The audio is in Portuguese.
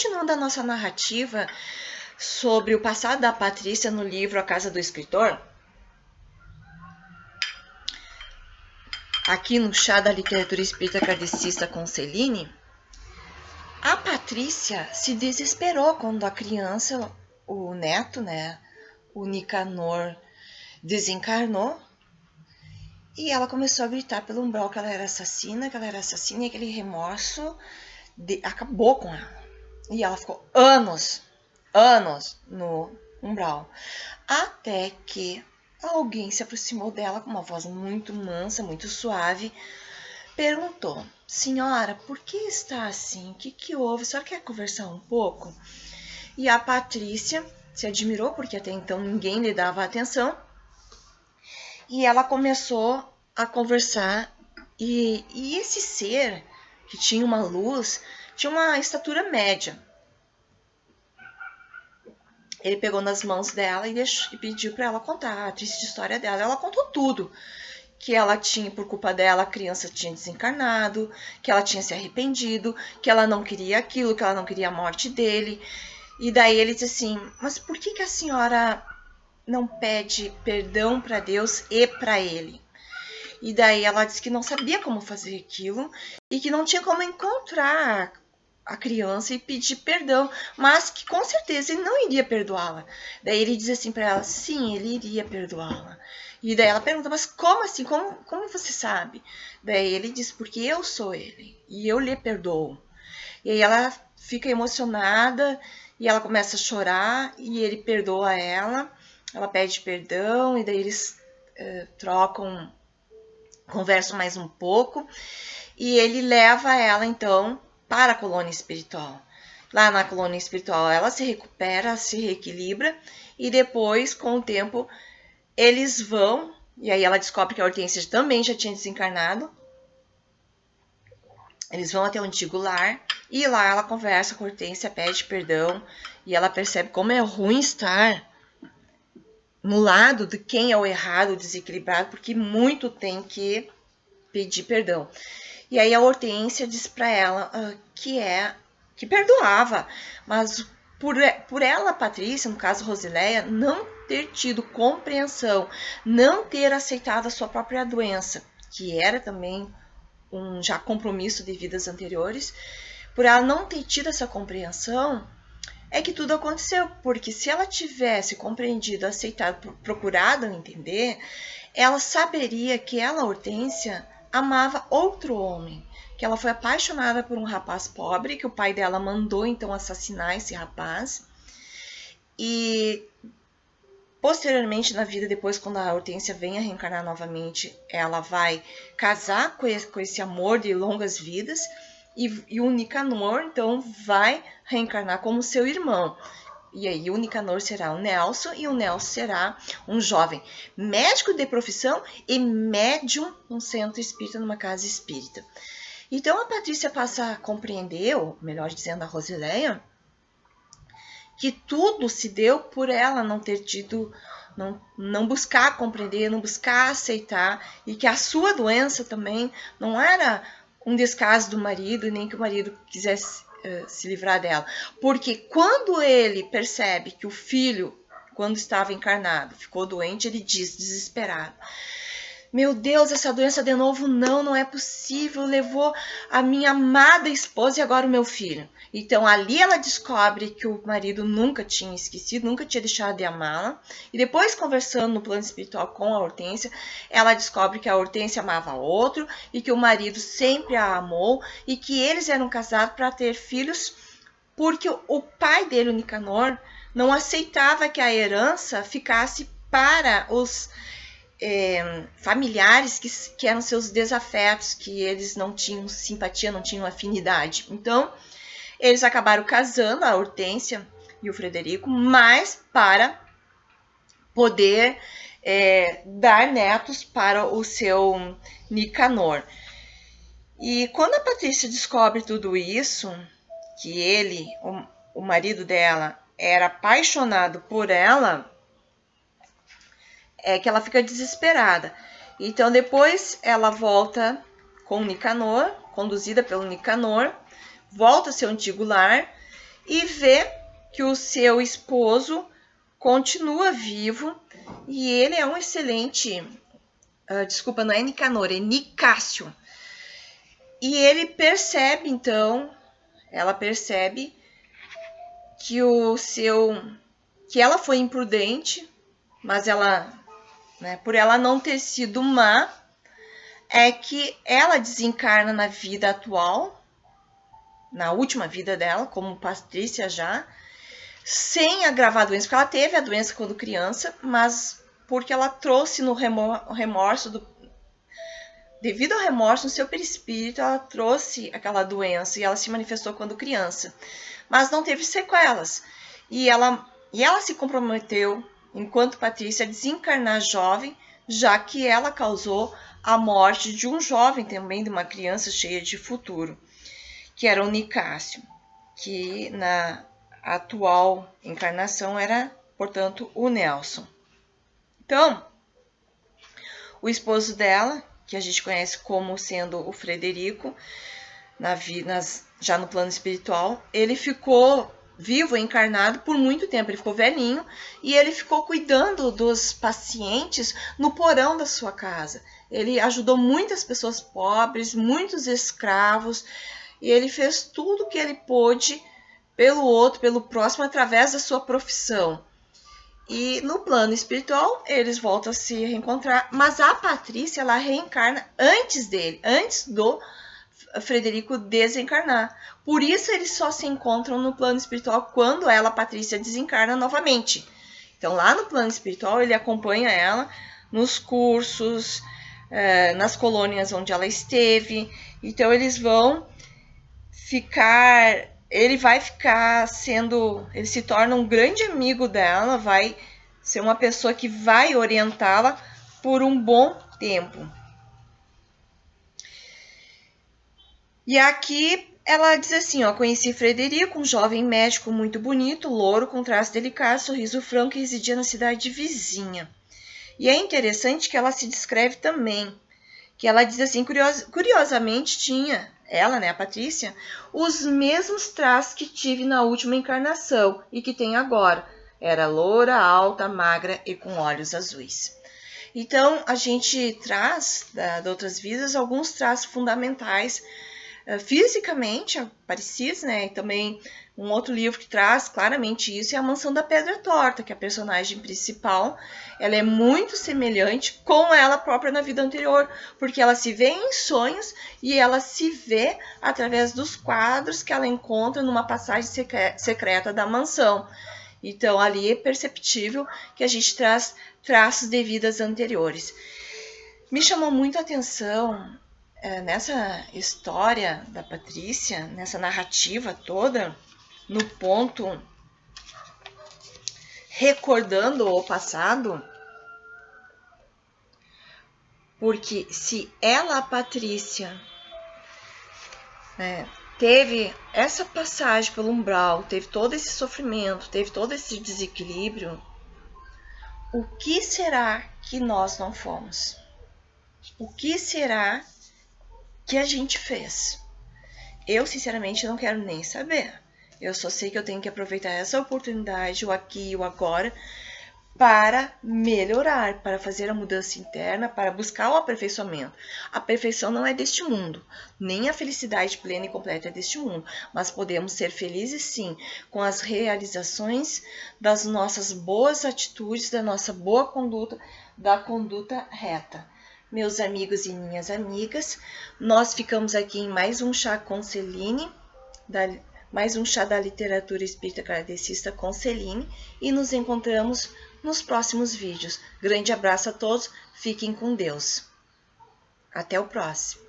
continuando a nossa narrativa sobre o passado da Patrícia no livro A Casa do Escritor, aqui no Chá da Literatura Espírita Kardecista com Celine, a Patrícia se desesperou quando a criança, o neto, o Nicanor, desencarnou. E ela começou a gritar pelo umbral que ela era assassina, e aquele remorso acabou com ela. E ela ficou anos no umbral. Até que alguém se aproximou dela com uma voz muito mansa, muito suave, perguntou: senhora, por que está assim? O que houve? A senhora quer conversar um pouco? E a Patrícia se admirou, porque até então ninguém lhe dava atenção. E ela começou a conversar. E esse ser, que tinha uma luz, tinha uma estatura média. Ele pegou nas mãos dela e pediu para ela contar a triste história dela. Ela contou tudo. Que ela tinha, por culpa dela, a criança tinha desencarnado, que ela tinha se arrependido, que ela não queria aquilo, que ela não queria a morte dele. E daí ele disse assim: mas por que a senhora não pede perdão para Deus e para ele? E daí ela disse que não sabia como fazer aquilo e que não tinha como encontrar a criança e pedir perdão, mas que com certeza ele não iria perdoá-la. Daí ele diz assim para ela: sim, ele iria perdoá-la. E daí ela pergunta: mas como assim? Como você sabe? Daí ele diz: porque eu sou ele e eu lhe perdoo. E aí ela fica emocionada e ela começa a chorar e ele perdoa ela. Ela pede perdão e daí eles conversam mais um pouco e ele leva ela então para a colônia espiritual. Lá na colônia espiritual ela se recupera, se reequilibra e depois, com o tempo, eles vão, e aí ela descobre que a Hortência também já tinha desencarnado. Eles vão até o antigo lar e lá ela conversa com a Hortência, pede perdão e ela percebe como é ruim estar no lado de quem é o errado, o desequilibrado, porque muito tem que pedir perdão. E aí a Hortência diz para ela que perdoava, mas por ela, Patrícia, no caso Rosileia, não ter tido compreensão, não ter aceitado a sua própria doença, que era também um já compromisso de vidas anteriores, por ela não ter tido essa compreensão, é que tudo aconteceu, porque se ela tivesse compreendido, aceitado, procurado entender, ela saberia que ela, Hortência, amava outro homem, que ela foi apaixonada por um rapaz pobre, que o pai dela mandou então assassinar esse rapaz. E posteriormente na vida, depois quando a Hortência vem a reencarnar novamente, ela vai casar com esse amor de longas vidas, e o Nicanor então vai reencarnar como seu irmão. E aí o Nicanor será o Nelson, e o Nelson será um jovem médico de profissão e médium num centro espírita, numa casa espírita. Então a Patrícia passa a compreender, ou melhor dizendo, a Rosileia, que tudo se deu por ela não ter tido, não buscar compreender, não buscar aceitar, e que a sua doença também não era um descaso do marido, nem que o marido quisesse se livrar dela. Porque quando ele percebe que o filho, quando estava encarnado, ficou doente, ele diz, desesperado: meu Deus, essa doença de novo não é possível, levou a minha amada esposa e agora o meu filho. Então ali ela descobre que o marido nunca tinha esquecido, nunca tinha deixado de amá-la. E depois, conversando no plano espiritual com a Hortência, ela descobre que a Hortência amava outro e que o marido sempre a amou e que eles eram casados para ter filhos, porque o pai dele, o Nicanor, não aceitava que a herança ficasse para os familiares que eram seus desafetos, que eles não tinham simpatia, não tinham afinidade. Então, eles acabaram casando, a Hortência e o Frederico, mas para poder dar netos para o seu Nicanor. E quando a Patrícia descobre tudo isso, que ele, o marido dela, era apaixonado por ela, é que ela fica desesperada. Então depois ela volta com o Nicanor, conduzida pelo Nicanor, volta ao seu antigo lar, e vê que o seu esposo continua vivo e ele é um excelente... desculpa, não é Nicanor, é Nicásio. E ele percebe, então, ela percebe que que ela foi imprudente, mas ela, né, por ela não ter sido má, é que ela desencarna na vida atual, na última vida dela, como Patrícia já, sem agravar a doença, porque ela teve a doença quando criança, mas porque ela trouxe no remorso, devido ao remorso no seu perispírito, ela trouxe aquela doença e ela se manifestou quando criança, mas não teve sequelas. E ela se comprometeu, enquanto Patrícia, a desencarnar jovem, já que ela causou a morte de um jovem também, de uma criança cheia de futuro, que era o Nicásio, que na atual encarnação era, portanto, o Nelson. Então, o esposo dela, que a gente conhece como sendo o Frederico, já no plano espiritual, ele ficou vivo, encarnado por muito tempo. Ele ficou velhinho e ele ficou cuidando dos pacientes no porão da sua casa. Ele ajudou muitas pessoas pobres, muitos escravos, e ele fez tudo o que ele pôde pelo outro, pelo próximo, através da sua profissão. E no plano espiritual, eles voltam a se reencontrar, mas a Patrícia, ela reencarna antes dele, antes do Frederico desencarnar. Por isso eles só se encontram no plano espiritual quando ela, Patrícia, desencarna novamente. Então lá no plano espiritual ele acompanha ela nos cursos, nas colônias onde ela esteve. Então eles vão ficar, ele se torna um grande amigo dela, vai ser uma pessoa que vai orientá-la por um bom tempo. E aqui ela diz assim, ó: conheci Frederico, um jovem médico muito bonito, louro, com traço delicado, sorriso franco, que residia na cidade vizinha. E é interessante que ela se descreve também, que ela diz assim, curiosamente tinha, ela, né, a Patrícia, os mesmos traços que tive na última encarnação e que tem agora. Era loura, alta, magra e com olhos azuis. Então, a gente traz de outras vidas alguns traços fundamentais fisicamente parecidos, né? E também um outro livro que traz claramente isso é A Mansão da Pedra Torta, que a personagem principal, ela é muito semelhante com ela própria na vida anterior, porque ela se vê em sonhos e ela se vê através dos quadros que ela encontra numa passagem secreta da mansão. Então, ali é perceptível que a gente traz traços de vidas anteriores. Me chamou muito a atenção nessa história da Patrícia, nessa narrativa toda, no ponto recordando o passado, porque se ela, a Patrícia, teve essa passagem pelo umbral, teve todo esse sofrimento, teve todo esse desequilíbrio, o que será que nós não fomos? O que será que a gente fez? Eu, sinceramente, não quero nem saber. Eu só sei que eu tenho que aproveitar essa oportunidade, o aqui e o agora, para melhorar, para fazer a mudança interna, para buscar o aperfeiçoamento. A perfeição não é deste mundo, nem a felicidade plena e completa é deste mundo, mas podemos ser felizes sim, com as realizações das nossas boas atitudes, da nossa boa conduta, da conduta reta. Meus amigos e minhas amigas, nós ficamos aqui em mais um chá com Celine, mais um chá da literatura espírita kardecista com Celine, e nos encontramos nos próximos vídeos. Grande abraço a todos, fiquem com Deus. Até o próximo.